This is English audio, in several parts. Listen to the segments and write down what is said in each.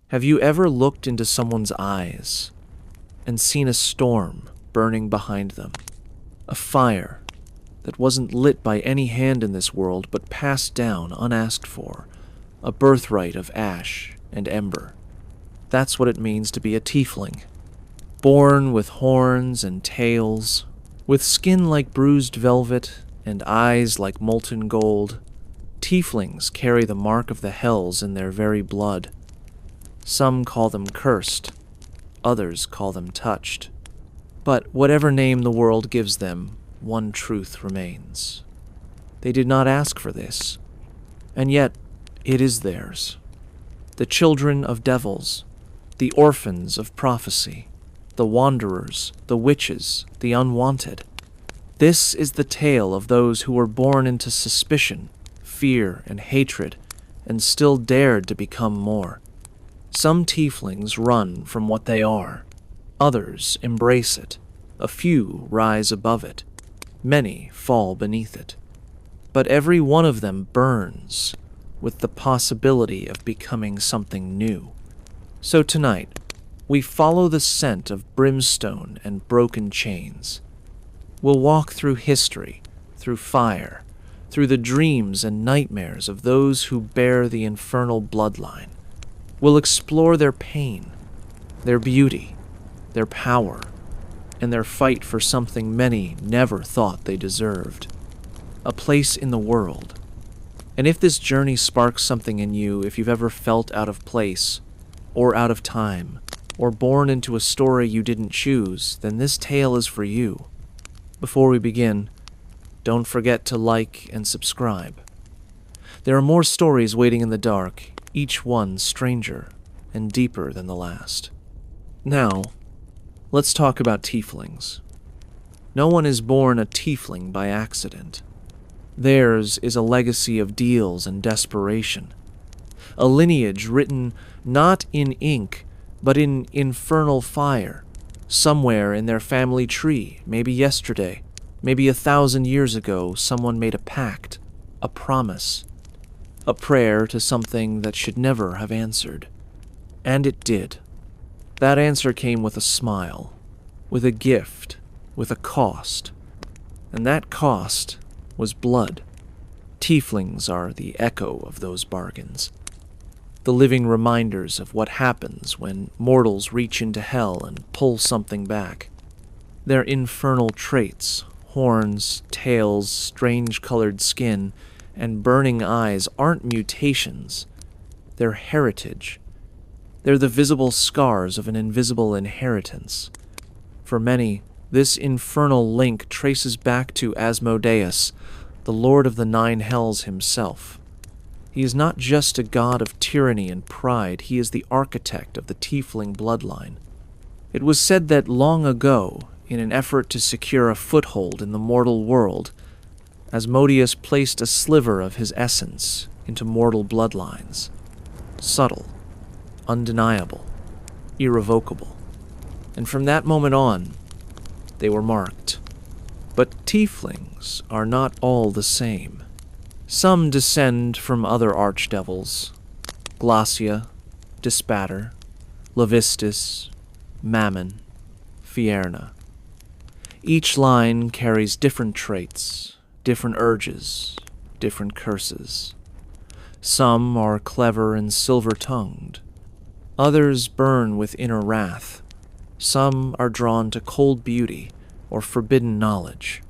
Have you ever looked into someone's eyes and seen a storm burning behind them? A fire that wasn't lit by any hand in this world but passed down unasked for, a birthright of ash and ember. That's what it means to be a tiefling. Born with horns and tails, with skin like bruised velvet and eyes like molten gold, tieflings carry the mark of the hells in their very blood. Some call them cursed, others call them touched. But whatever name the world gives them, one truth remains. They did not ask for this, and yet it is theirs. The children of devils, the orphans of prophecy, the wanderers, the witches, the unwanted. This is the tale of those who were born into suspicion, fear, and hatred, and still dared to become more. Some tieflings run from what they are. Others embrace it. A few rise above it. Many fall beneath it. But every one of them burns with the possibility of becoming something new. So tonight, we follow the scent of brimstone and broken chains. We'll walk through history, through fire, through the dreams and nightmares of those who bear the infernal bloodline. We'll explore their pain, their beauty, their power, and their fight for something many never thought they deserved. A place in the world. And if this journey sparks something in you, if you've ever felt out of place, or out of time, or born into a story you didn't choose, then this tale is for you. Before we begin, don't forget to like and subscribe. There are more stories waiting in the dark, each one stranger and deeper than the last. Now, let's talk about tieflings. No one is born a tiefling by accident. Theirs is a legacy of deals and desperation. A lineage written not in ink, but in infernal fire, somewhere in their family tree, maybe yesterday, maybe 1,000 years ago, someone made a pact, a promise, a prayer to something that should never have answered. And it did. That answer came with a smile, with a gift, with a cost. And that cost was blood. Tieflings are the echo of those bargains. The living reminders of what happens when mortals reach into hell and pull something back. Their infernal traits, horns, tails, strange-colored skin, and burning eyes aren't mutations. They're heritage. They're the visible scars of an invisible inheritance. For many, this infernal link traces back to Asmodeus, the Lord of the Nine Hells himself. He is not just a god of tyranny and pride, he is the architect of the Tiefling bloodline. It was said that long ago, in an effort to secure a foothold in the mortal world, Asmodeus placed a sliver of his essence into mortal bloodlines. Subtle, undeniable, irrevocable. And from that moment on, they were marked. But tieflings are not all the same. Some descend from other archdevils: Glacia, Dispater, Levistus, Mammon, Fierna. Each line carries different traits, different urges, different curses. Some are clever and silver-tongued. Others burn with inner wrath. Some are drawn to cold beauty or forbidden knowledge.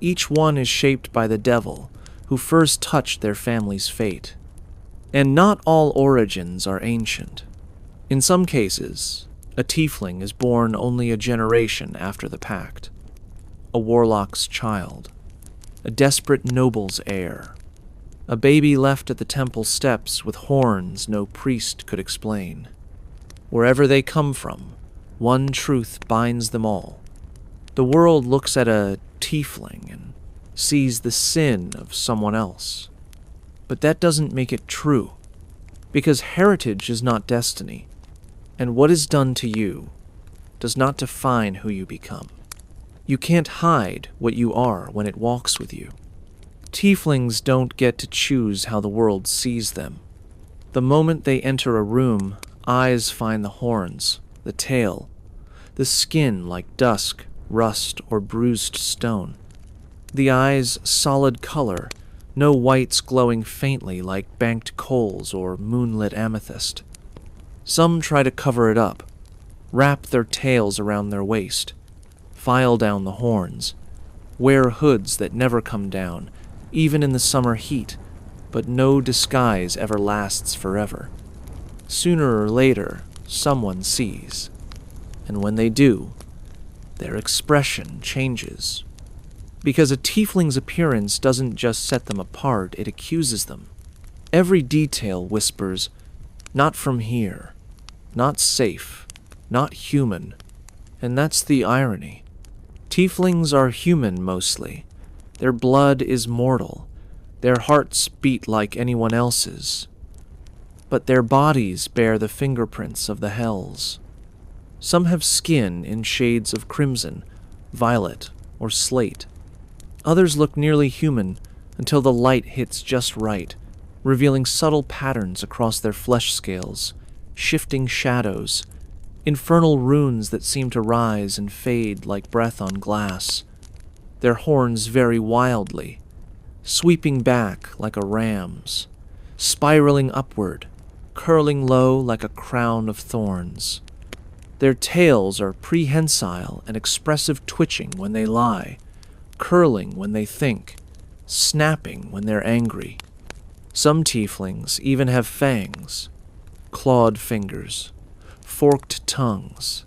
Each one is shaped by the devil, who first touched their family's fate. And not all origins are ancient. In some cases, a tiefling is born only a generation after the pact. A warlock's child. A desperate noble's heir. A baby left at the temple steps with horns no priest could explain. Wherever they come from, one truth binds them all. The world looks at a tiefling and sees the sin of someone else. But that doesn't make it true, because heritage is not destiny, and what is done to you does not define who you become. You can't hide what you are when it walks with you. Tieflings don't get to choose how the world sees them. The moment they enter a room, Eyes find the horns, the tail, the skin like dusk, rust, or bruised stone. The eyes' solid color, no whites glowing faintly like banked coals or moonlit amethyst. Some try to cover it up, wrap their tails around their waist, file down the horns, wear hoods that never come down, even in the summer heat, but no disguise ever lasts forever. Sooner or later, someone sees, and when they do, their expression changes. Because a tiefling's appearance doesn't just set them apart, it accuses them. Every detail whispers, "Not from here, not safe, not human," and that's the irony. Tieflings are human mostly. Their blood is mortal. Their hearts beat like anyone else's. But their bodies bear the fingerprints of the hells. Some have skin in shades of crimson, violet, or slate. Others look nearly human until the light hits just right, revealing subtle patterns across their flesh scales, shifting shadows, infernal runes that seem to rise and fade like breath on glass. Their horns vary wildly, sweeping back like a ram's, spiraling upward, curling low like a crown of thorns. Their tails are prehensile and expressive, twitching when they lie, curling when they think, snapping when they're angry. Some tieflings even have fangs, clawed fingers, forked tongues.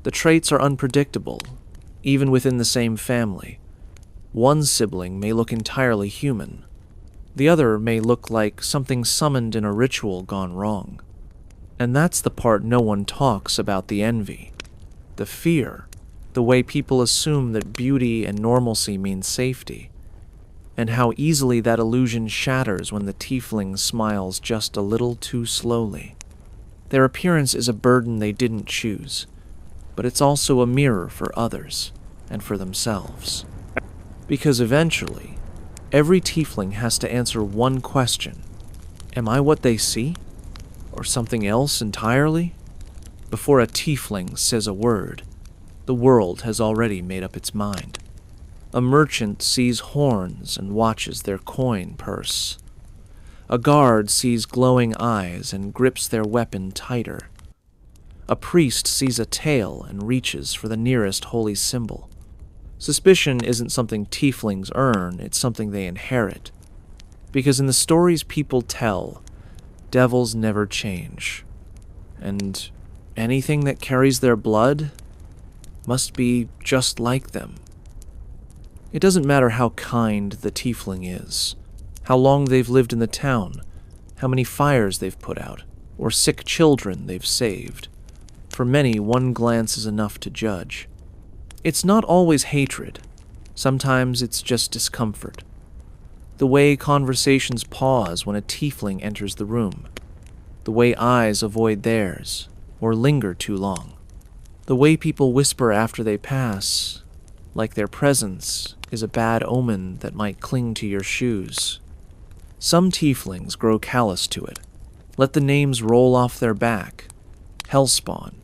The traits are unpredictable, even within the same family. One sibling may look entirely human. The other may look like something summoned in a ritual gone wrong. And that's the part no one talks about: the envy, the fear, the way people assume that beauty and normalcy mean safety, and how easily that illusion shatters when the tiefling smiles just a little too slowly. Their appearance is a burden they didn't choose, but it's also a mirror for others and for themselves. Because eventually, every tiefling has to answer one question: am I what they see? Or something else entirely? Before a tiefling says a word, the world has already made up its mind. A merchant sees horns and watches their coin purse. A guard sees glowing eyes and grips their weapon tighter. A priest sees a tail and reaches for the nearest holy symbol. Suspicion isn't something tieflings earn, it's something they inherit. Because in the stories people tell, devils never change. And anything that carries their blood must be just like them. It doesn't matter how kind the tiefling is, how long they've lived in the town, how many fires they've put out, or sick children they've saved. For many, one glance is enough to judge. It's not always hatred. Sometimes it's just discomfort. The way conversations pause when a tiefling enters the room. The way eyes avoid theirs, or linger too long. The way people whisper after they pass, like their presence is a bad omen that might cling to your shoes. Some tieflings grow callous to it. Let the names roll off their back. Hellspawn,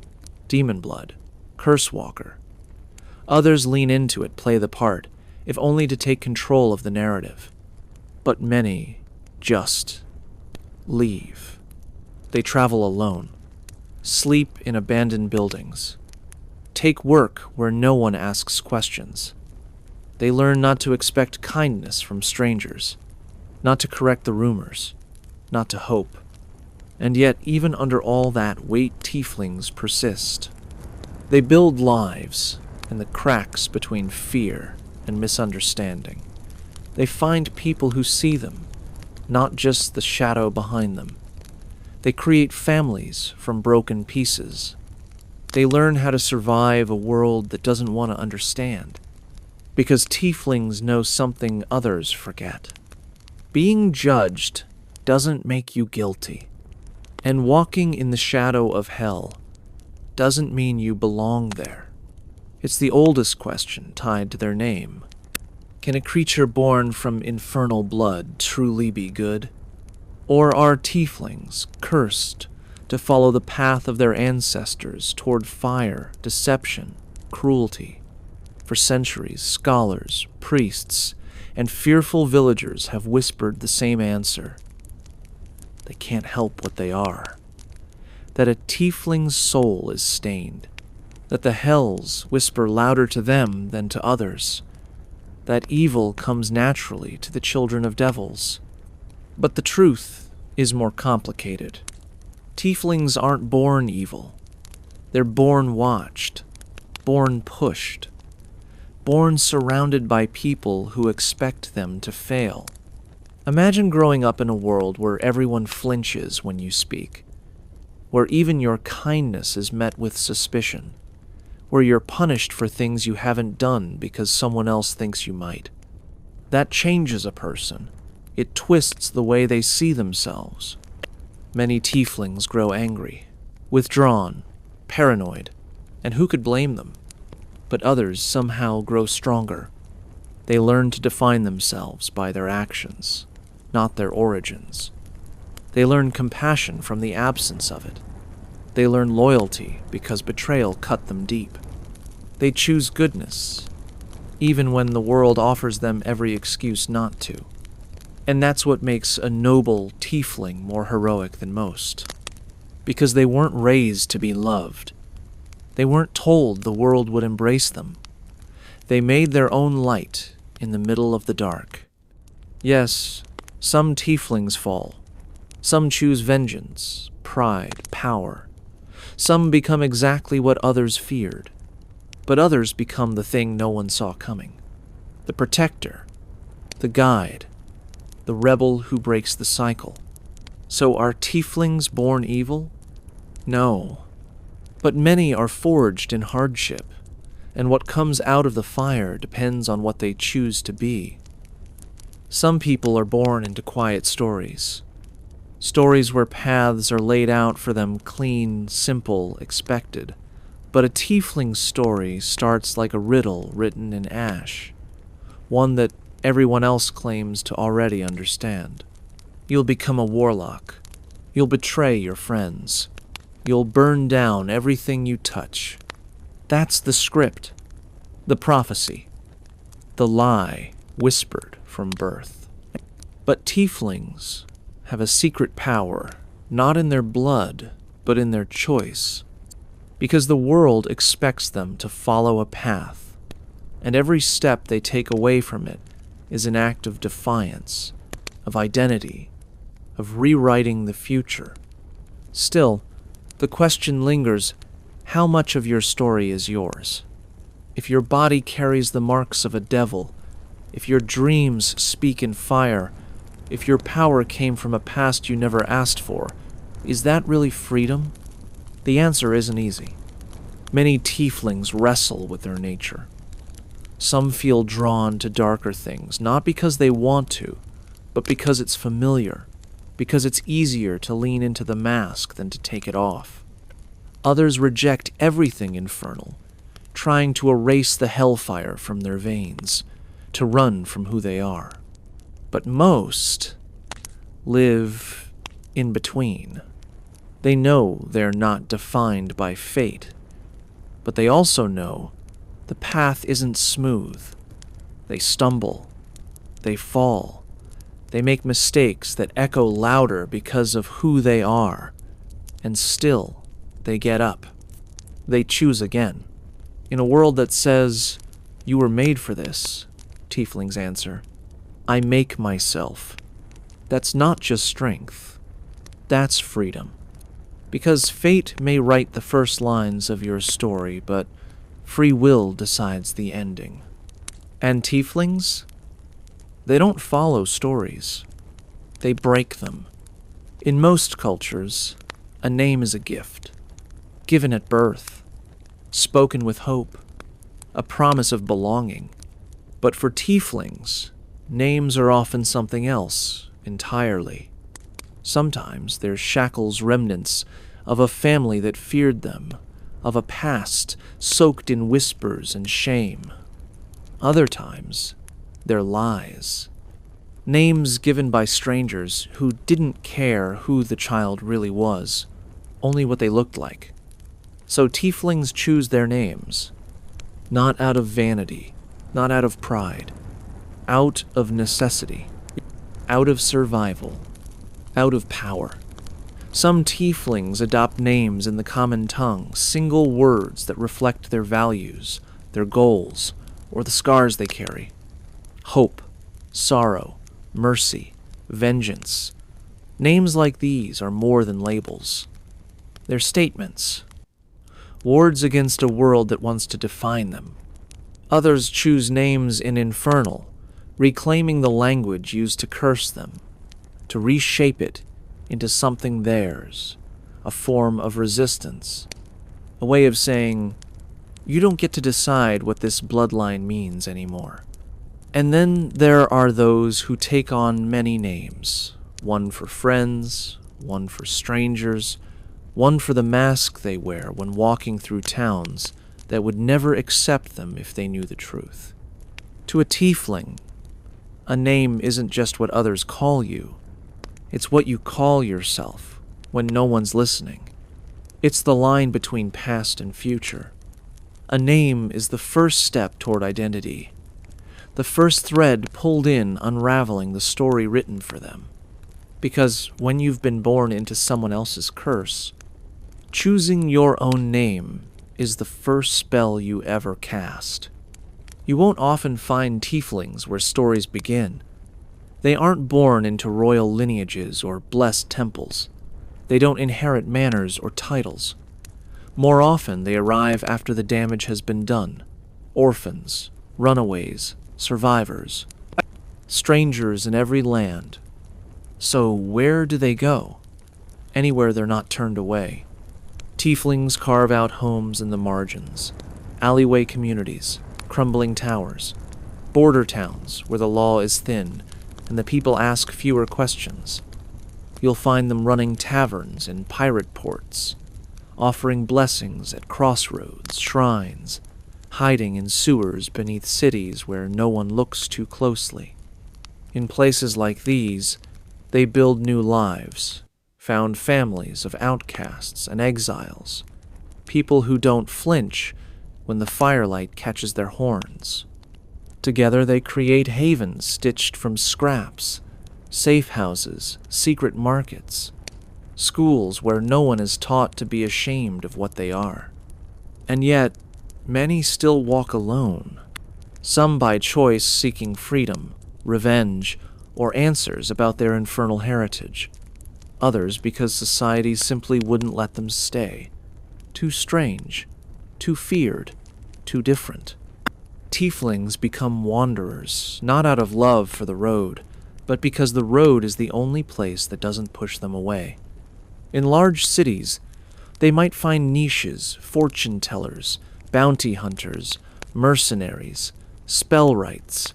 Demon Blood, Cursewalker. Others lean into it, play the part, if only to take control of the narrative. But many just leave. They travel alone, sleep in abandoned buildings, take work where no one asks questions. They learn not to expect kindness from strangers, not to correct the rumors, not to hope. And yet, even under all that weight, tieflings persist. They build lives in the cracks between fear and misunderstanding. They find people who see them, not just the shadow behind them. They create families from broken pieces. They learn how to survive a world that doesn't want to understand. Because tieflings know something others forget. Being judged doesn't make you guilty. And walking in the shadow of hell doesn't mean you belong there. It's the oldest question tied to their name. Can a creature born from infernal blood truly be good? Or are tieflings cursed to follow the path of their ancestors toward fire, deception, cruelty. For centuries, scholars, priests, and fearful villagers have whispered the same answer. They can't help what they are. That a tiefling's soul is stained. That the hells whisper louder to them than to others. That evil comes naturally to the children of devils. But the truth is more complicated. Tieflings aren't born evil. They're born watched, born pushed, born surrounded by people who expect them to fail. Imagine growing up in a world where everyone flinches when you speak, where even your kindness is met with suspicion, where you're punished for things you haven't done because someone else thinks you might. That changes a person. It twists the way they see themselves. Many tieflings grow angry, withdrawn, paranoid, and who could blame them? But others somehow grow stronger. They learn to define themselves by their actions, not their origins. They learn compassion from the absence of it. They learn loyalty because betrayal cut them deep. They choose goodness, even when the world offers them every excuse not to. And that's what makes a noble tiefling more heroic than most. Because they weren't raised to be loved. They weren't told the world would embrace them. They made their own light in the middle of the dark. Yes, some tieflings fall. Some choose vengeance, pride, power. Some become exactly what others feared. But others become the thing no one saw coming. The protector, the guide, the rebel who breaks the cycle. So are tieflings born evil? No. But many are forged in hardship, and what comes out of the fire depends on what they choose to be. Some people are born into quiet stories. Stories where paths are laid out for them clean, simple, expected. But a tiefling's story starts like a riddle written in ash, one that everyone else claims to already understand. You'll become a warlock. You'll betray your friends. You'll burn down everything you touch. That's the script, the prophecy, the lie whispered from birth. But tieflings have a secret power, not in their blood, but in their choice. Because the world expects them to follow a path, and every step they take away from it is an act of defiance, of identity, of rewriting the future. Still, the question lingers, how much of your story is yours? If your body carries the marks of a devil, if your dreams speak in fire, if your power came from a past you never asked for, is that really freedom? The answer isn't easy. Many tieflings wrestle with their nature. Some feel drawn to darker things, not because they want to, but because it's familiar, because it's easier to lean into the mask than to take it off. Others reject everything infernal, trying to erase the hellfire from their veins, to run from who they are. But most live in between. They know they're not defined by fate, but they also know the path isn't smooth. They stumble. They fall. They make mistakes that echo louder because of who they are. And still, they get up. They choose again. In a world that says, "You were made for this," tieflings answer, "I make myself." That's not just strength. That's freedom. Because fate may write the first lines of your story, but free will decides the ending. And tieflings? They don't follow stories. They break them. In most cultures, a name is a gift, given at birth, spoken with hope, a promise of belonging. But for tieflings, names are often something else entirely. Sometimes they're shackles remnants of a family that feared them, of a past soaked in whispers and shame. Other times, they're lies. Names given by strangers who didn't care who the child really was, only what they looked like. So tieflings choose their names, not out of vanity, not out of pride, out of necessity, out of survival, out of power. Some tieflings adopt names in the common tongue, single words that reflect their values, their goals, or the scars they carry. Hope, sorrow, mercy, vengeance. Names like these are more than labels. They're statements, words against a world that wants to define them. Others choose names in Infernal, reclaiming the language used to curse them, to reshape it into something theirs, a form of resistance, a way of saying, you don't get to decide what this bloodline means anymore. And then there are those who take on many names, one for friends, one for strangers, one for the mask they wear when walking through towns that would never accept them if they knew the truth. To a tiefling, a name isn't just what others call you. It's what you call yourself when no one's listening. It's the line between past and future. A name is the first step toward identity, the first thread pulled in unraveling the story written for them. Because when you've been born into someone else's curse, choosing your own name is the first spell you ever cast. You won't often find tieflings where stories begin. They aren't born into royal lineages or blessed temples. They don't inherit manners or titles. More often, they arrive after the damage has been done. Orphans, runaways, survivors, strangers in every land. So where do they go? Anywhere they're not turned away. Tieflings carve out homes in the margins, alleyway communities, crumbling towers, border towns where the law is thin and the people ask fewer questions. You'll find them running taverns in pirate ports, offering blessings at crossroads, shrines, hiding in sewers beneath cities where no one looks too closely. In places like these, they build new lives, found families of outcasts and exiles, people who don't flinch when the firelight catches their horns. Together they create havens stitched from scraps, safe houses, secret markets, schools where no one is taught to be ashamed of what they are. And yet, many still walk alone, some by choice seeking freedom, revenge, or answers about their infernal heritage. Others because society simply wouldn't let them stay. Too strange, too feared, too different. Tieflings become wanderers, not out of love for the road, but because the road is the only place that doesn't push them away. In large cities, they might find niches, fortune tellers, bounty hunters, mercenaries, spellwrights.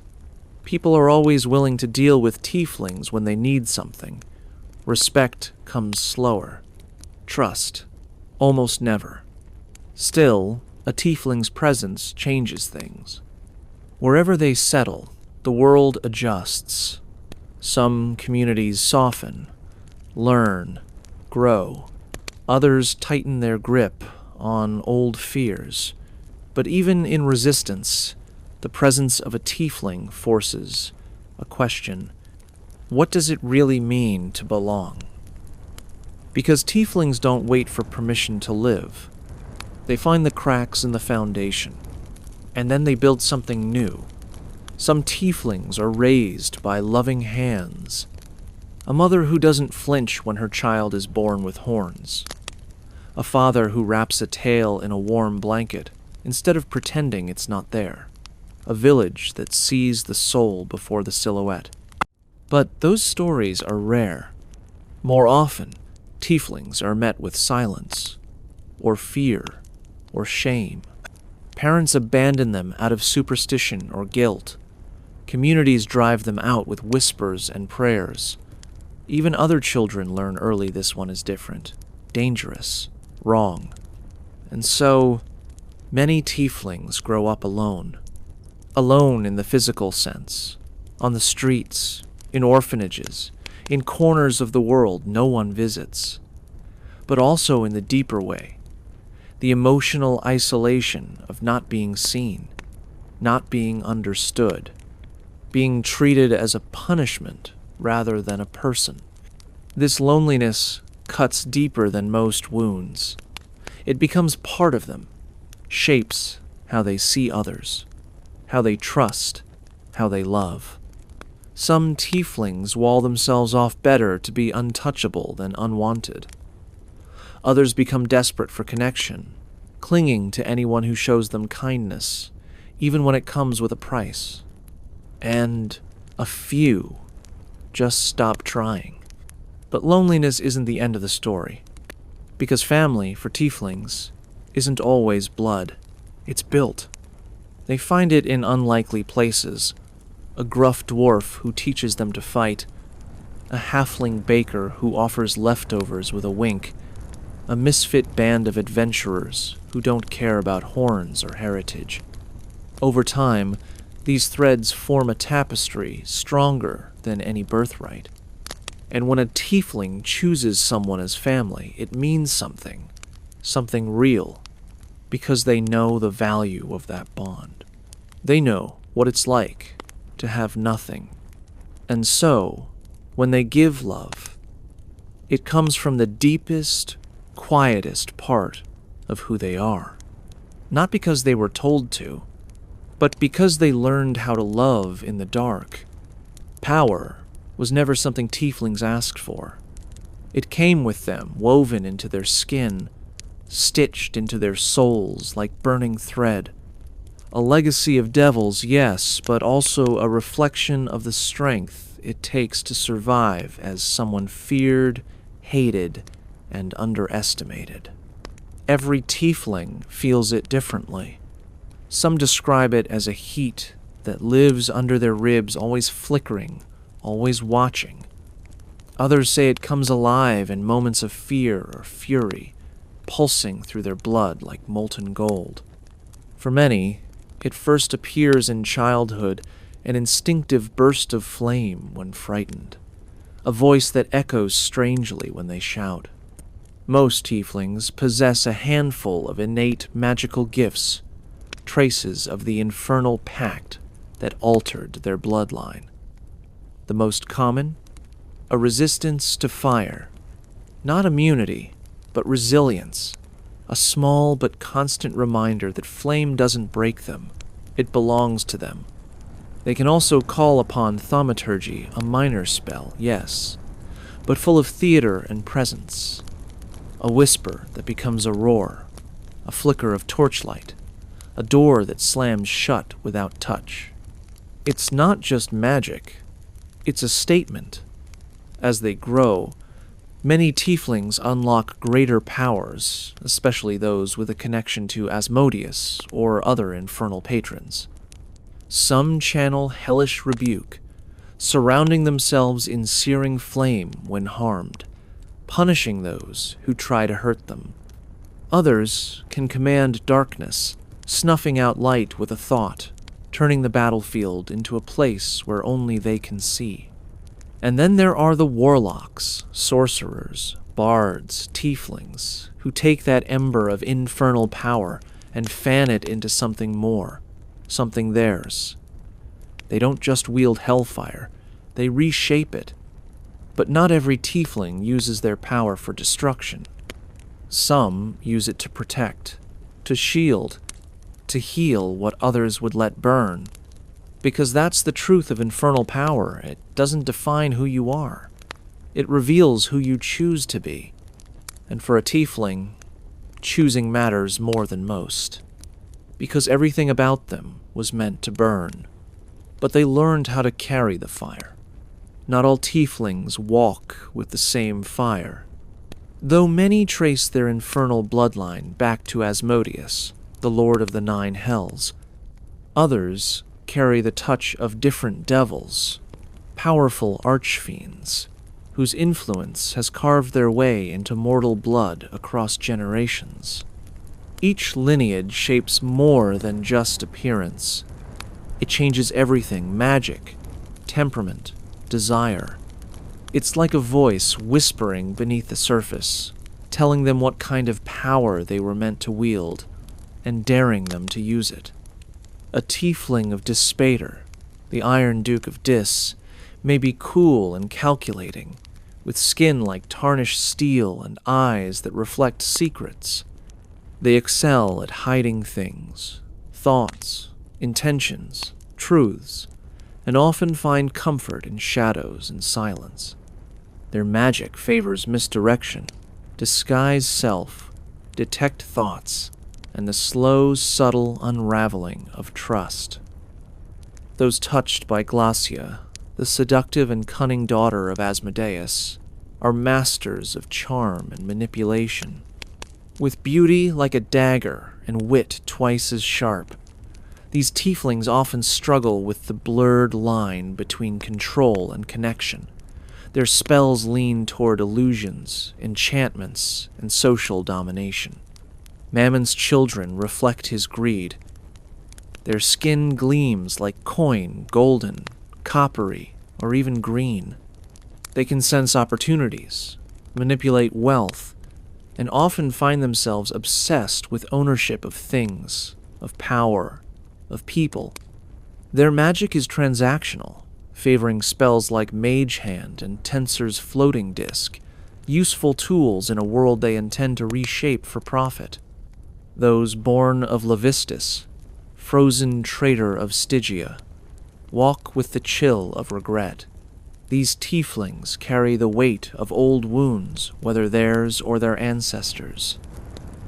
People are always willing to deal with tieflings when they need something. Respect comes slower. Trust, almost never. Still, a tiefling's presence changes things. Wherever they settle, the world adjusts. Some communities soften, learn, grow. Others tighten their grip on old fears. But even in resistance, the presence of a tiefling forces a question. What does it really mean to belong? Because tieflings don't wait for permission to live. They find the cracks in the foundation, and then they build something new. Some tieflings are raised by loving hands. A mother who doesn't flinch when her child is born with horns. A father who wraps a tail in a warm blanket instead of pretending it's not there. A village that sees the soul before the silhouette. But those stories are rare. More often, tieflings are met with silence, or fear, or shame. Parents abandon them out of superstition or guilt. Communities drive them out with whispers and prayers. Even other children learn early this one is different, dangerous, wrong. And so, many tieflings grow up alone. Alone in the physical sense, on the streets, in orphanages, in corners of the world no one visits. but also in the deeper way. The emotional isolation of not being seen, not being understood, being treated as a punishment rather than a person. This loneliness cuts deeper than most wounds. It becomes part of them, shapes how they see others, how they trust, how they love. Some tieflings wall themselves off better to be untouchable than unwanted. Others become desperate for connection, clinging to anyone who shows them kindness, even when it comes with a price. And a few just stop trying. But loneliness isn't the end of the story, because family, for tieflings, isn't always blood. It's built. They find it in unlikely places. A gruff dwarf who teaches them to fight, a halfling baker who offers leftovers with a wink, a misfit band of adventurers who don't care about horns or heritage. Over time, these threads form a tapestry stronger than any birthright. And when a tiefling chooses someone as family, it means something real, because they know the value of that bond. They know what it's like to have nothing. And so, when they give love, it comes from the deepest, quietest part of who they are. Not because they were told to, but because they learned how to love in the dark. Power was never something tieflings asked for. It came with them, woven into their skin, stitched into their souls like burning thread. A legacy of devils, yes, but also a reflection of the strength it takes to survive as someone feared, hated, and underestimated. Every tiefling feels it differently. Some describe it as a heat that lives under their ribs, always flickering, always watching. Others say it comes alive in moments of fear or fury, pulsing through their blood like molten gold. For many, it first appears in childhood, an instinctive burst of flame when frightened, a voice that echoes strangely when they shout. Most tieflings possess a handful of innate magical gifts, traces of the infernal pact that altered their bloodline. The most common? A resistance to fire. Not immunity, but resilience. A small but constant reminder that flame doesn't break them. It belongs to them. They can also call upon thaumaturgy, a minor spell, yes, but full of theater and presence. A whisper that becomes a roar. A flicker of torchlight. A door that slams shut without touch. It's not just magic. It's a statement. As they grow, many tieflings unlock greater powers, especially those with a connection to Asmodeus or other infernal patrons. Some channel hellish rebuke, surrounding themselves in searing flame when harmed, punishing those who try to hurt them. Others can command darkness, snuffing out light with a thought, turning the battlefield into a place where only they can see. And then there are the warlocks, sorcerers, bards, tieflings, who take that ember of infernal power and fan it into something more, something theirs. They don't just wield hellfire, they reshape it. But not every tiefling uses their power for destruction. Some use it to protect, to shield, to heal what others would let burn. Because that's the truth of infernal power. It doesn't define who you are. It reveals who you choose to be. And for a tiefling, choosing matters more than most. Because everything about them was meant to burn. But they learned how to carry the fire. Not all tieflings walk with the same fire. Though many trace their infernal bloodline back to Asmodeus, the Lord of the Nine Hells, others carry the touch of different devils, powerful archfiends, whose influence has carved their way into mortal blood across generations. Each lineage shapes more than just appearance. It changes everything: magic, temperament, desire. It's like a voice whispering beneath the surface, telling them what kind of power they were meant to wield, and daring them to use it. A Tiefling of Dispater, the Iron Duke of Dis, may be cool and calculating, with skin like tarnished steel and eyes that reflect secrets. They excel at hiding things, thoughts, intentions, truths, and often find comfort in shadows and silence. Their magic favors misdirection, disguise self, detect thoughts, and the slow, subtle unraveling of trust. Those touched by Glacia, the seductive and cunning daughter of Asmodeus, are masters of charm and manipulation. With beauty like a dagger and wit twice as sharp, these tieflings often struggle with the blurred line between control and connection. Their spells lean toward illusions, enchantments, and social domination. Mammon's children reflect his greed. Their skin gleams like coin, golden, coppery, or even green. They can sense opportunities, manipulate wealth, and often find themselves obsessed with ownership of things, of power, of people. Their magic is transactional, favoring spells like Mage Hand and Tensor's Floating Disc, useful tools in a world they intend to reshape for profit. Those born of Levistus, frozen traitor of Stygia, walk with the chill of regret. These tieflings carry the weight of old wounds, whether theirs or their ancestors.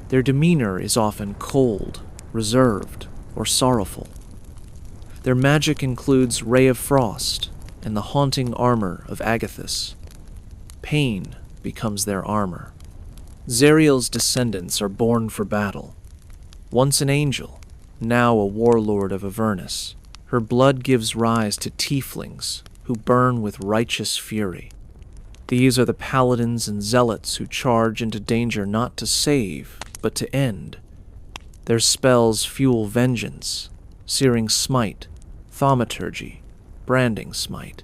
Their demeanor is often cold, reserved, or sorrowful. Their magic includes Ray of Frost and the haunting armor of Agathis. Pain becomes their armor. Zariel's descendants are born for battle. Once an angel, now a warlord of Avernus, her blood gives rise to tieflings who burn with righteous fury. These are the paladins and zealots who charge into danger not to save, but to end. Their spells fuel vengeance, searing smite, thaumaturgy, branding smite.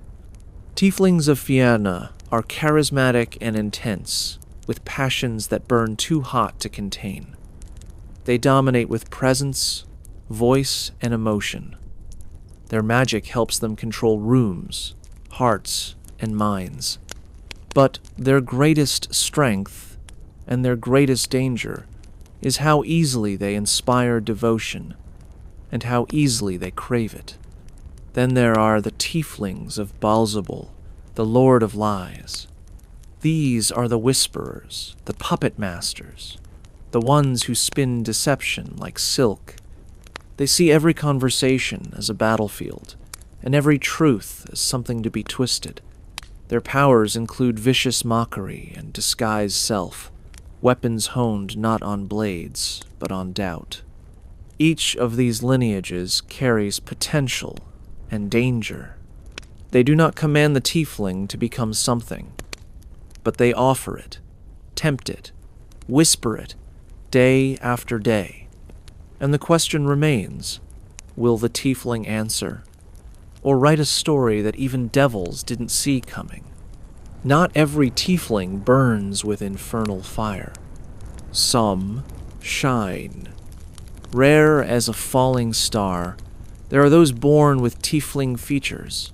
Tieflings of Fianna are charismatic and intense, with passions that burn too hot to contain. They dominate with presence, voice, and emotion. Their magic helps them control rooms, hearts, and minds. But their greatest strength and their greatest danger is how easily they inspire devotion and how easily they crave it. Then there are the Tieflings of Balzabul, the Lord of Lies. These are the whisperers, the puppet masters, the ones who spin deception like silk. They see every conversation as a battlefield, and every truth as something to be twisted. Their powers include vicious mockery and disguised self, weapons honed not on blades, but on doubt. Each of these lineages carries potential and danger. They do not command the tiefling to become something, but they offer it, tempt it, whisper it, day after day. And the question remains, will the tiefling answer, or write a story that even devils didn't see coming? Not every tiefling burns with infernal fire. Some shine. Rare as a falling star, there are those born with tiefling features,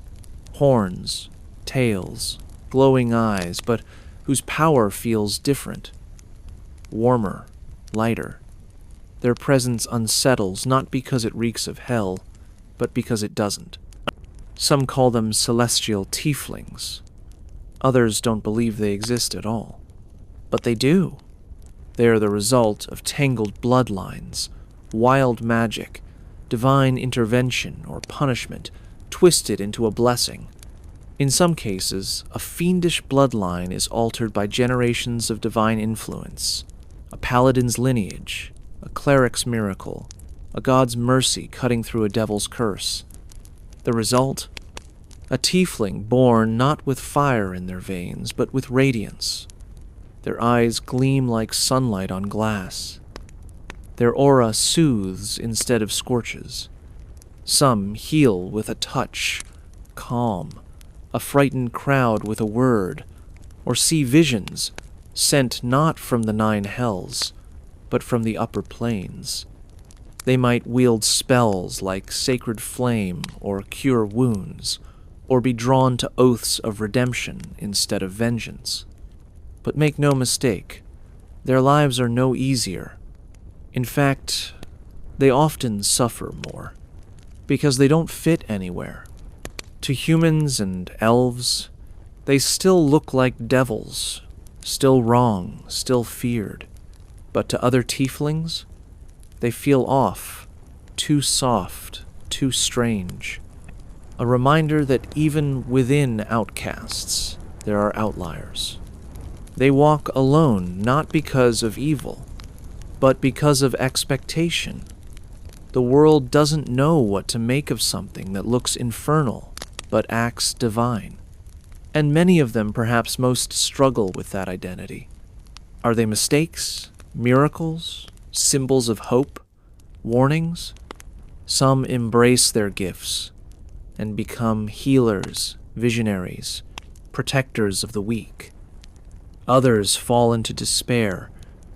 horns, tails, glowing eyes, but whose power feels different, warmer, lighter. Their presence unsettles not because it reeks of hell, but because it doesn't. Some call them celestial tieflings. Others don't believe they exist at all. But they do. They are the result of tangled bloodlines, wild magic, divine intervention or punishment, twisted into a blessing. In some cases, a fiendish bloodline is altered by generations of divine influence, a paladin's lineage, a cleric's miracle, a god's mercy cutting through a devil's curse. The result? A tiefling born not with fire in their veins, but with radiance. Their eyes gleam like sunlight on glass. Their aura soothes instead of scorches. Some heal with a touch, calm, a frightened crowd with a word, or see visions, sent not from the 9 hells, but from the upper planes. They might wield spells like sacred flame or cure wounds, or be drawn to oaths of redemption instead of vengeance. But make no mistake, their lives are no easier. In fact, they often suffer more, because they don't fit anywhere. To humans and elves, they still look like devils, still wrong, still feared. But to other tieflings, they feel off, too soft, too strange. A reminder that even within outcasts, there are outliers. They walk alone not because of evil, but because of expectation. The world doesn't know what to make of something that looks infernal, but acts divine. And many of them perhaps most struggle with that identity. Are they mistakes, miracles, symbols of hope, warnings? Some embrace their gifts and become healers, visionaries, protectors of the weak. Others fall into despair,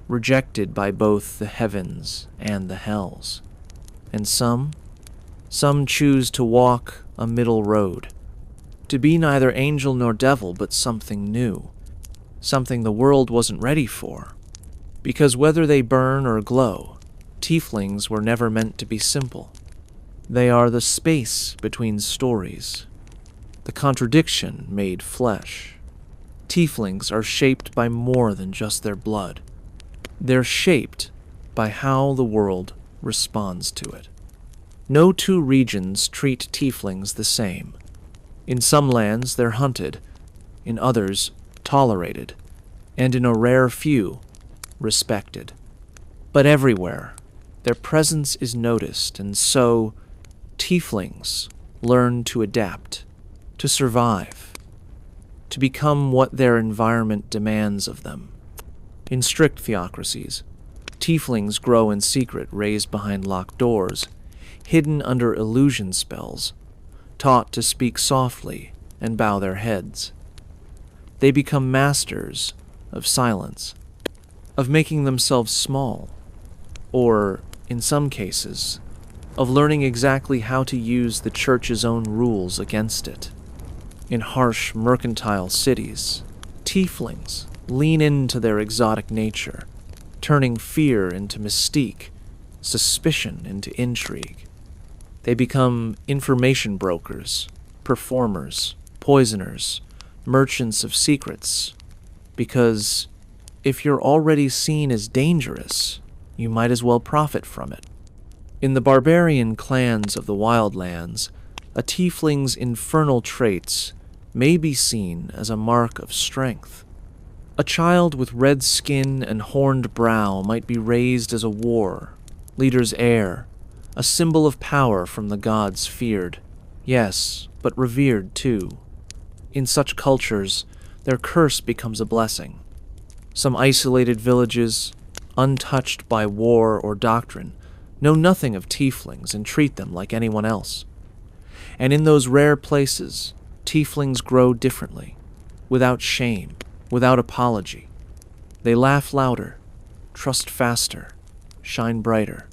rejected by both the heavens and the hells. And some choose to walk a middle road, to be neither angel nor devil, but something new, something the world wasn't ready for. Because whether they burn or glow, tieflings were never meant to be simple. They are the space between stories, the contradiction made flesh. Tieflings are shaped by more than just their blood. They're shaped by how the world responds to it. No 2 regions treat tieflings the same. In some lands, they're hunted, in others, tolerated, and in a rare few, respected. But everywhere, their presence is noticed, and so tieflings learn to adapt, to survive, to become what their environment demands of them. In strict theocracies, tieflings grow in secret, raised behind locked doors, hidden under illusion spells, taught to speak softly and bow their heads. They become masters of silence, of making themselves small, or, in some cases, of learning exactly how to use the church's own rules against it. In harsh, mercantile cities, tieflings lean into their exotic nature, turning fear into mystique, suspicion into intrigue. They become information brokers, performers, poisoners, merchants of secrets, because if you're already seen as dangerous, you might as well profit from it. In the barbarian clans of the Wildlands, a tiefling's infernal traits may be seen as a mark of strength. A child with red skin and horned brow might be raised as a war, leader's heir, a symbol of power from the gods feared. Yes, but revered too. In such cultures, their curse becomes a blessing. Some isolated villages, untouched by war or doctrine, know nothing of tieflings and treat them like anyone else. And in those rare places, tieflings grow differently, without shame, without apology. They laugh louder, trust faster, shine brighter,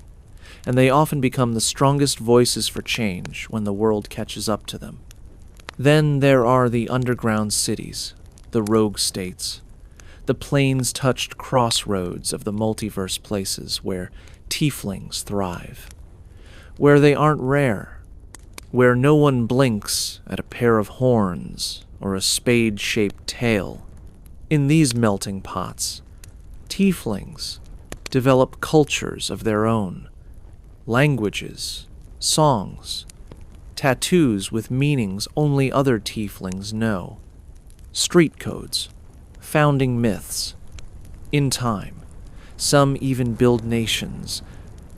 and they often become the strongest voices for change when the world catches up to them. Then there are the underground cities, the rogue states, the plains-touched crossroads of the multiverse places where tieflings thrive, where they aren't rare, where no one blinks at a pair of horns or a spade-shaped tail. In these melting pots, tieflings develop cultures of their own, languages, songs, tattoos with meanings only other tieflings know, street codes, founding myths. In time, some even build nations,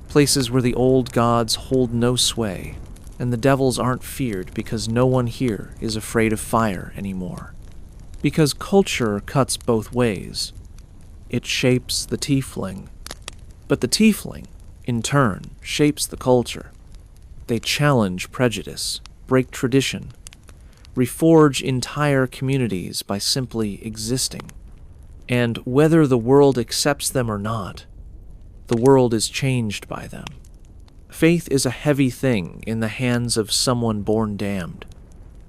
places where the old gods hold no sway, and the devils aren't feared because no one here is afraid of fire anymore. Because culture cuts both ways. It shapes the tiefling, but the tiefling, in turn, shapes the culture. They challenge prejudice, break tradition, reforge entire communities by simply existing. And whether the world accepts them or not, the world is changed by them. Faith is a heavy thing in the hands of someone born damned.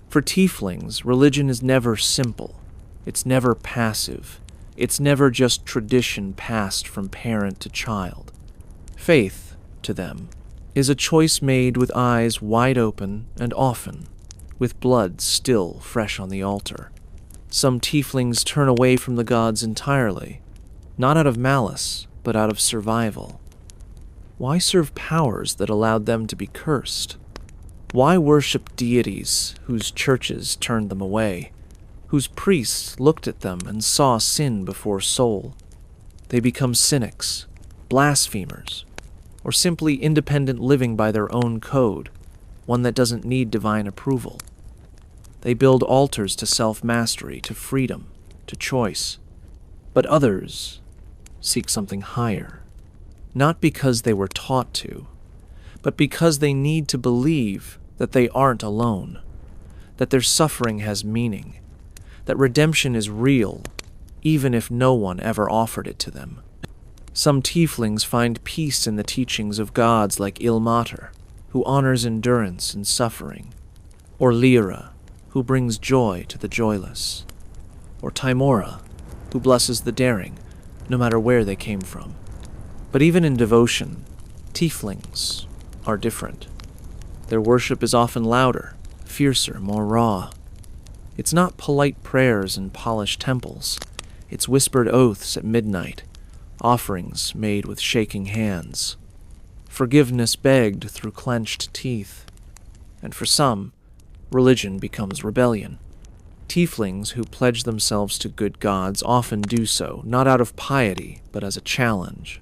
For Tieflings, religion is never simple. It's never passive. It's never just tradition passed from parent to child. Faith, to them, is a choice made with eyes wide open and often, with blood still fresh on the altar. Some Tieflings turn away from the gods entirely, not out of malice, but out of survival. Why serve powers that allowed them to be cursed? Why worship deities whose churches turned them away, whose priests looked at them and saw sin before soul? They become cynics, blasphemers, or simply independent living by their own code, one that doesn't need divine approval. They build altars to self-mastery, to freedom, to choice. But others seek something higher, not because they were taught to, but because they need to believe that they aren't alone, that their suffering has meaning, that redemption is real, even if no one ever offered it to them. Some Tieflings find peace in the teachings of gods like Ilmater, who honors endurance and suffering, or Lyra, who brings joy to the joyless, or Timora, who blesses the daring, no matter where they came from. But even in devotion, Tieflings are different. Their worship is often louder, fiercer, more raw. It's not polite prayers in polished temples. It's whispered oaths at midnight, offerings made with shaking hands, forgiveness begged through clenched teeth. And for some, religion becomes rebellion. Tieflings who pledge themselves to good gods often do so, not out of piety, but as a challenge.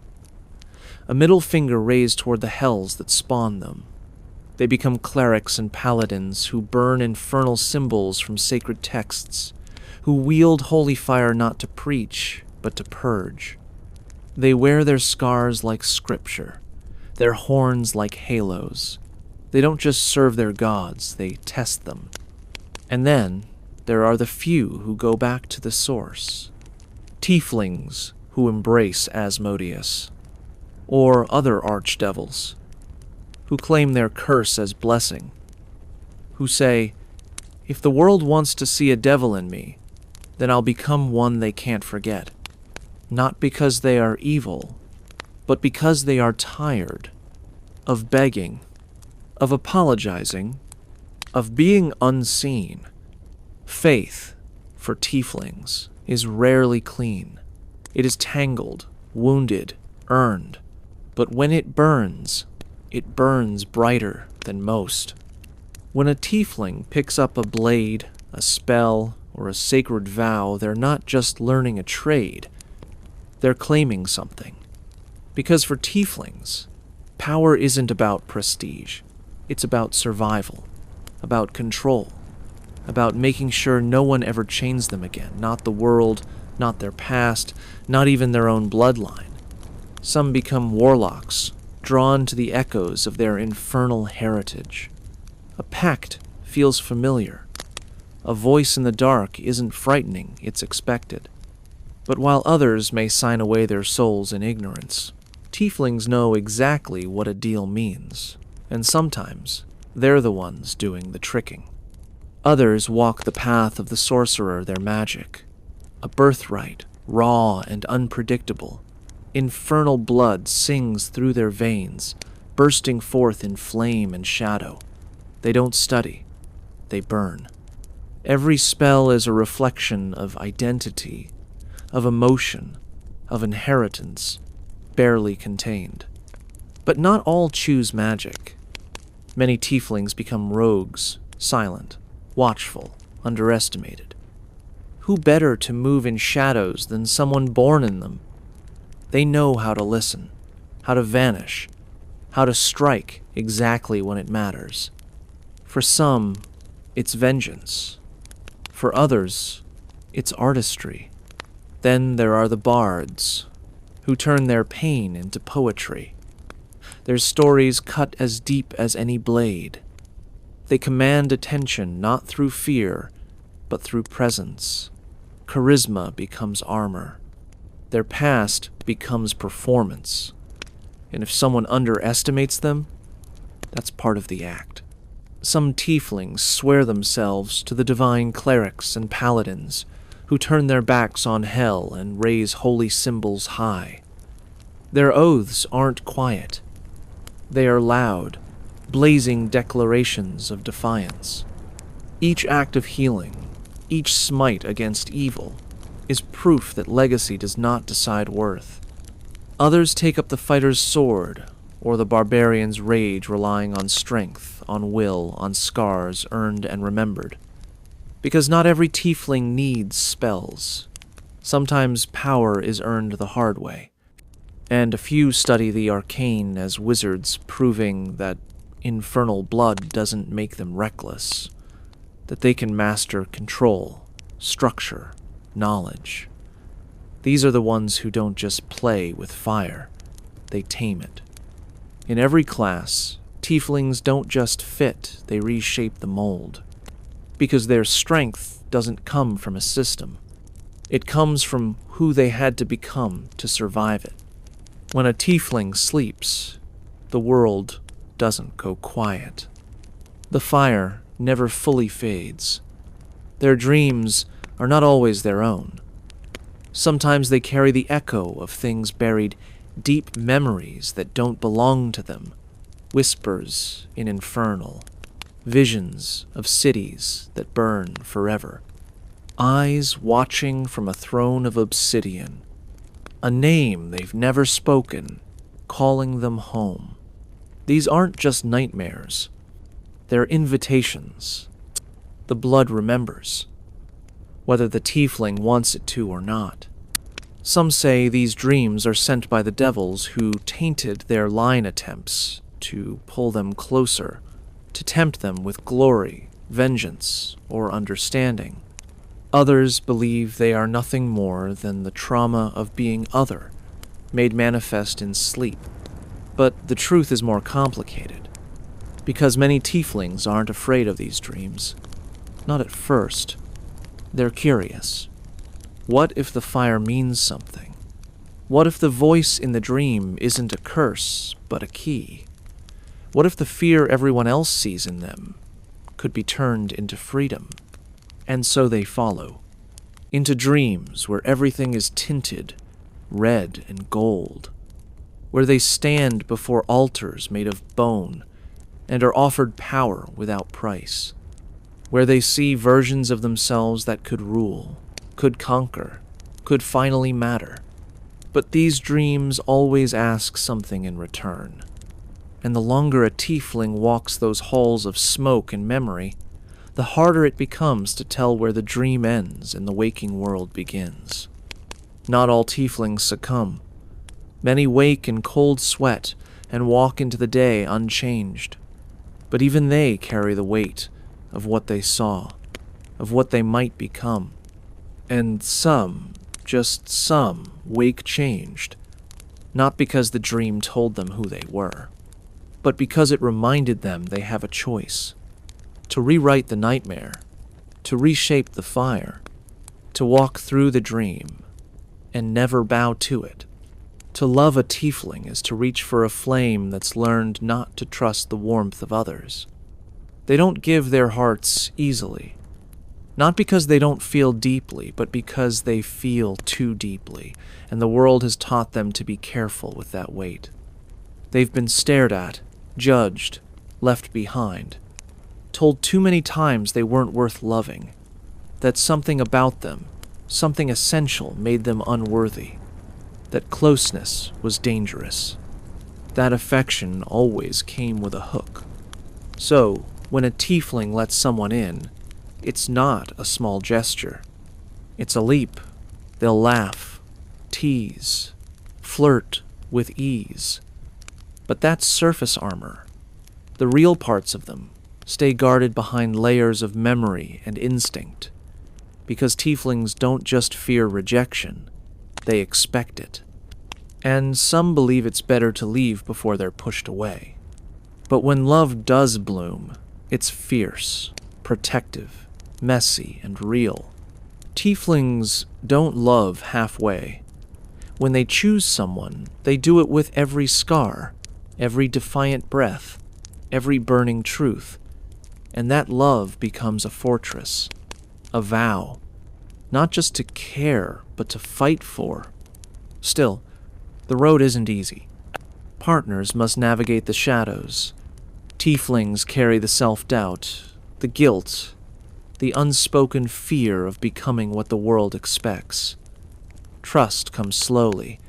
A middle finger raised toward the hells that spawn them. They become clerics and paladins who burn infernal symbols from sacred texts, who wield holy fire not to preach, but to purge. They wear their scars like scripture, their horns like halos. They don't just serve their gods, they test them. And then there are the few who go back to the source. Tieflings who embrace Asmodeus, or other archdevils, who claim their curse as blessing, who say, if the world wants to see a devil in me, then I'll become one they can't forget. Not because they are evil, but because they are tired of begging, of apologizing, of being unseen. Faith, for Tieflings, is rarely clean. It is tangled, wounded, earned. But when it burns brighter than most. When a Tiefling picks up a blade, a spell, or a sacred vow, they're not just learning a trade. They're claiming something. Because for Tieflings, power isn't about prestige. It's about survival, about control, about making sure no one ever chains them again, not the world, not their past, not even their own bloodline. Some become warlocks, drawn to the echoes of their infernal heritage. A pact feels familiar. A voice in the dark isn't frightening, it's expected. But while others may sign away their souls in ignorance, Tieflings know exactly what a deal means, and sometimes they're the ones doing the tricking. Others walk the path of the sorcerer, their magic, a birthright, raw and unpredictable. Infernal blood sings through their veins, bursting forth in flame and shadow. They don't study, they burn. Every spell is a reflection of identity, of emotion, of inheritance, barely contained. But not all choose magic. Many Tieflings become rogues, silent, watchful, underestimated. Who better to move in shadows than someone born in them? They know how to listen, how to vanish, how to strike exactly when it matters. For some, it's vengeance. For others, it's artistry. Then there are the bards, who turn their pain into poetry. Their stories cut as deep as any blade. They command attention not through fear, but through presence. Charisma becomes armor. Their past becomes performance, and if someone underestimates them, that's part of the act. Some tieflings swear themselves to the divine clerics and paladins who turn their backs on hell and raise holy symbols high. Their oaths aren't quiet. They are loud, blazing declarations of defiance. Each act of healing, each smite against evil, is proof that legacy does not decide worth. Others take up the fighter's sword, or the barbarian's rage, relying on strength, on will, on scars earned and remembered. Because not every tiefling needs spells. Sometimes power is earned the hard way, and a few study the arcane as wizards, proving that infernal blood doesn't make them reckless, that they can master control, structure, knowledge. These are the ones who don't just play with fire, they tame it. In every class, tieflings don't just fit, they reshape the mold. Because their strength doesn't come from a system. It comes from who they had to become to survive it. When a tiefling sleeps, the world doesn't go quiet. The fire never fully fades. Their dreams are not always their own. Sometimes they carry the echo of things buried, deep memories that don't belong to them, whispers in Infernal, visions of cities that burn forever, eyes watching from a throne of obsidian, a name they've never spoken, calling them home. These aren't just nightmares. They're invitations. The blood remembers, whether the tiefling wants it to or not. Some say these dreams are sent by the devils who tainted their line attempts to pull them closer, to tempt them with glory, vengeance, or understanding. Others believe they are nothing more than the trauma of being other, made manifest in sleep. But the truth is more complicated, because many tieflings aren't afraid of these dreams. Not at first. They're curious. What if the fire means something? What if the voice in the dream isn't a curse, but a key? What if the fear everyone else sees in them could be turned into freedom? And so they follow, into dreams where everything is tinted, red and gold, where they stand before altars made of bone and are offered power without price, where they see versions of themselves that could rule, could conquer, could finally matter. But these dreams always ask something in return, and the longer a tiefling walks those halls of smoke and memory, the harder it becomes to tell where the dream ends and the waking world begins. Not all tieflings succumb. Many wake in cold sweat and walk into the day unchanged. But even they carry the weight of what they saw, of what they might become. And some, just some, wake changed. Not because the dream told them who they were, but because it reminded them they have a choice. To rewrite the nightmare, to reshape the fire, to walk through the dream, and never bow to it. To love a tiefling is to reach for a flame that's learned not to trust the warmth of others. They don't give their hearts easily, not because they don't feel deeply, but because they feel too deeply, and the world has taught them to be careful with that weight. They've been stared at, judged, left behind, told too many times they weren't worth loving, that something about them, something essential, made them unworthy, that closeness was dangerous. That affection always came with a hook. So, when a tiefling lets someone in, it's not a small gesture. It's a leap. They'll laugh, tease, flirt with ease. But that's surface armor. The real parts of them stay guarded behind layers of memory and instinct, because tieflings don't just fear rejection, they expect it. And some believe it's better to leave before they're pushed away. But when love does bloom, it's fierce, protective, messy, and real. Tieflings don't love halfway. When they choose someone, they do it with every scar, every defiant breath, every burning truth. And that love becomes a fortress, a vow, not just to care, but to fight for. Still, the road isn't easy. Partners must navigate the shadows. Tieflings carry the self-doubt, the guilt, the unspoken fear of becoming what the world expects. Trust comes slowly,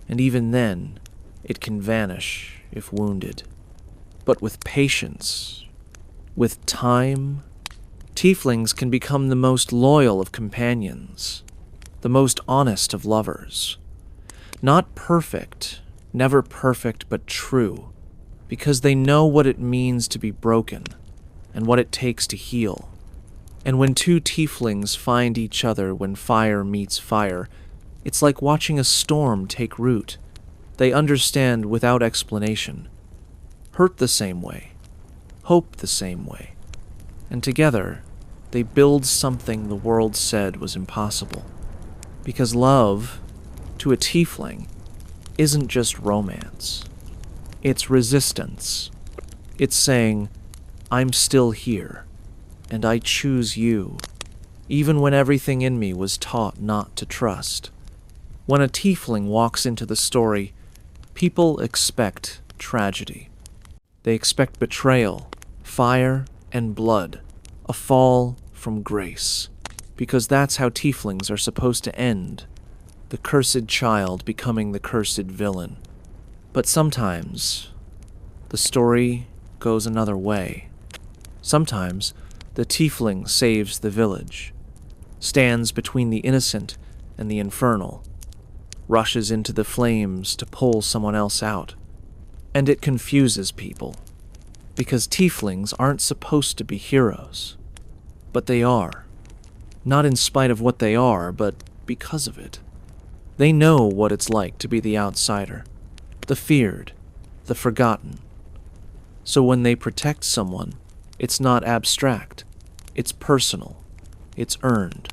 and even then, it can vanish if wounded. But with patience, with time, Tieflings can become the most loyal of companions, the most honest of lovers. Not perfect, never perfect, but true, because they know what it means to be broken and what it takes to heal. And when two Tieflings find each other when fire meets fire, it's like watching a storm take root. They understand without explanation, hurt the same way, hope the same way, and together they build something the world said was impossible. Because love, to a Tiefling, isn't just romance. It's resistance. It's saying, I'm still here, and I choose you, even when everything in me was taught not to trust. When a Tiefling walks into the story, people expect tragedy. They expect betrayal, fire, and blood, a fall from grace, because that's how Tieflings are supposed to end, the cursed child becoming the cursed villain. But sometimes, the story goes another way. Sometimes, the Tiefling saves the village, stands between the innocent and the infernal, rushes into the flames to pull someone else out. And it confuses people, because Tieflings aren't supposed to be heroes. But they are. Not in spite of what they are, but because of it. They know what it's like to be the outsider, the feared, the forgotten. So when they protect someone, it's not abstract, it's personal, it's earned.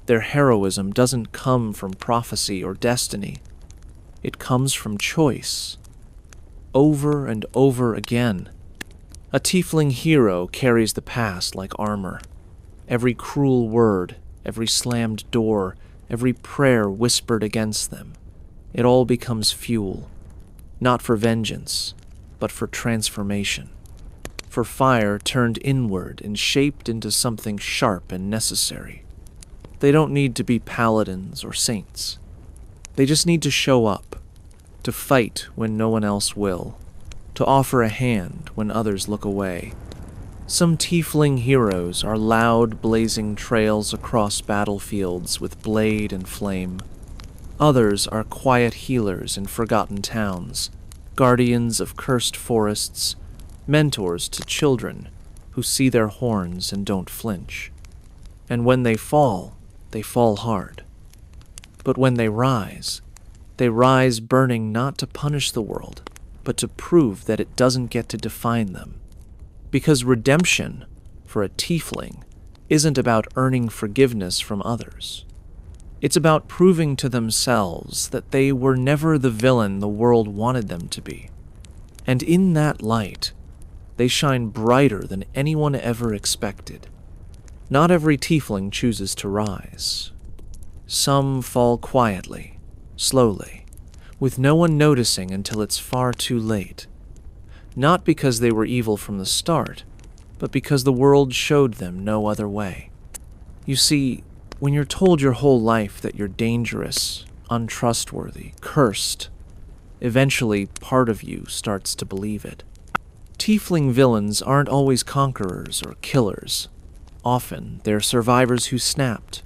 Their heroism doesn't come from prophecy or destiny. It comes from choice. Over and over again. A Tiefling hero carries the past like armor. Every cruel word, every slammed door, every prayer whispered against them. It all becomes fuel. Not for vengeance, but for transformation. For fire turned inward and shaped into something sharp and necessary. They don't need to be paladins or saints. They just need to show up, to fight when no one else will, to offer a hand when others look away. Some Tiefling heroes are loud, blazing trails across battlefields with blade and flame. Others are quiet healers in forgotten towns, guardians of cursed forests, mentors to children who see their horns and don't flinch. And when they fall hard. But when they rise burning not to punish the world, but to prove that it doesn't get to define them. Because redemption, for a Tiefling, isn't about earning forgiveness from others. It's about proving to themselves that they were never the villain the world wanted them to be. And in that light, they shine brighter than anyone ever expected. Not every Tiefling chooses to rise. Some fall quietly, slowly, with no one noticing until it's far too late. Not because they were evil from the start, but because the world showed them no other way. You see, when you're told your whole life that you're dangerous, untrustworthy, cursed, eventually part of you starts to believe it. Tiefling villains aren't always conquerors or killers. Often, they're survivors who snapped.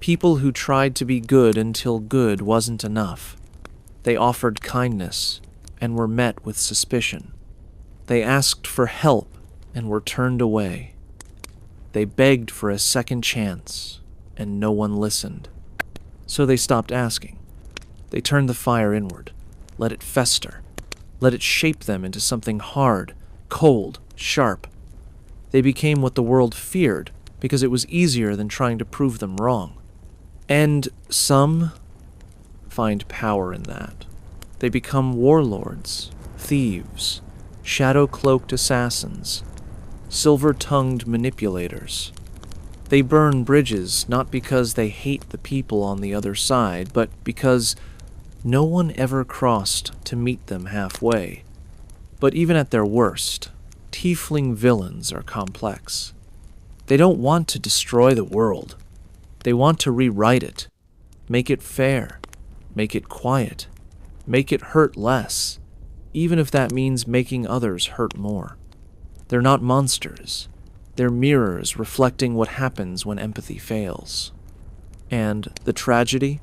People who tried to be good until good wasn't enough. They offered kindness and were met with suspicion. They asked for help and were turned away. They begged for a second chance and no one listened. So they stopped asking. They turned the fire inward, let it fester, let it shape them into something hard, cold, sharp. They became what the world feared because it was easier than trying to prove them wrong. And some find power in that. They become warlords, thieves, shadow-cloaked assassins, silver-tongued manipulators. They burn bridges not because they hate the people on the other side, but because no one ever crossed to meet them halfway. But even at their worst, Tiefling villains are complex. They don't want to destroy the world. They want to rewrite it, make it fair, make it quiet, make it hurt less, even if that means making others hurt more. They're not monsters. They're mirrors reflecting what happens when empathy fails. And the tragedy?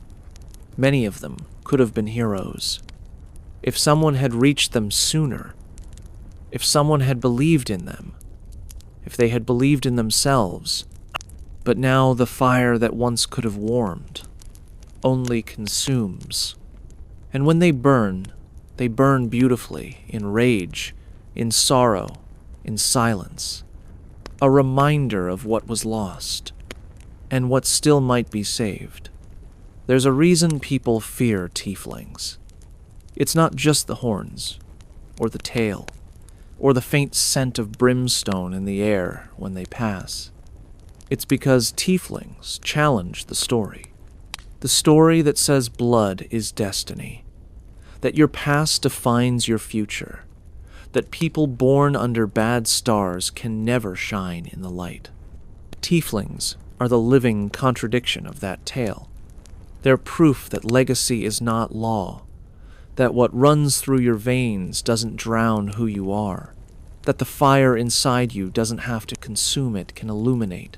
Many of them could have been heroes. If someone had reached them sooner, if someone had believed in them, if they had believed in themselves, but now the fire that once could have warmed only consumes. And when they burn beautifully, in rage, in sorrow, in silence. A reminder of what was lost, and what still might be saved. There's a reason people fear Tieflings. It's not just the horns, or the tail, or the faint scent of brimstone in the air when they pass. It's because Tieflings challenge the story. The story that says blood is destiny, that your past defines your future, that people born under bad stars can never shine in the light. Tieflings are the living contradiction of that tale. They're proof that legacy is not law, that what runs through your veins doesn't drown who you are, that the fire inside you doesn't have to consume it, can illuminate.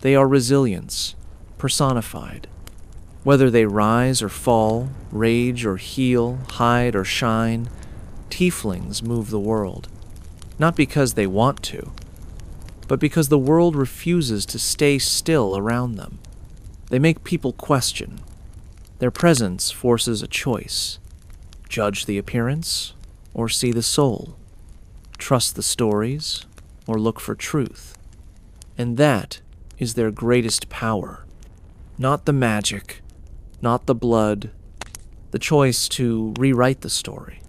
They are resilience, personified. Whether they rise or fall, rage or heal, hide or shine, Tieflings move the world. Not because they want to, but because the world refuses to stay still around them. They make people question. Their presence forces a choice. Judge the appearance, or see the soul. Trust the stories, or look for truth. And that is their greatest power. Not the magic, not the blood, the choice to rewrite the story.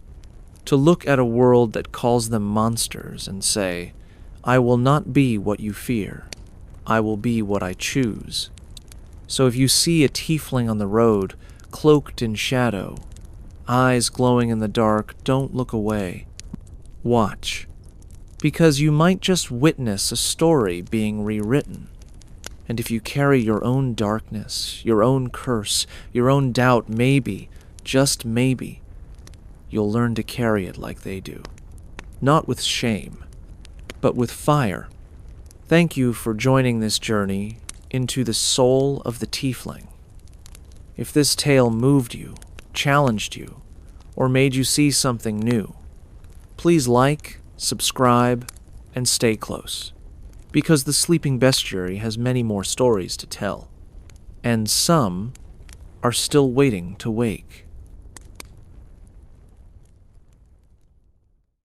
To look at a world that calls them monsters and say, I will not be what you fear. I will be what I choose. So if you see a tiefling on the road, cloaked in shadow, eyes glowing in the dark, don't look away. Watch. Because you might just witness a story being rewritten. And if you carry your own darkness, your own curse, your own doubt, maybe, just maybe, you'll learn to carry it like they do. Not with shame, but with fire. Thank you for joining this journey into the soul of the Tiefling. If this tale moved you, challenged you, or made you see something new, please like, subscribe, and stay close. Because the Sleeping Bestiary has many more stories to tell, and some are still waiting to wake.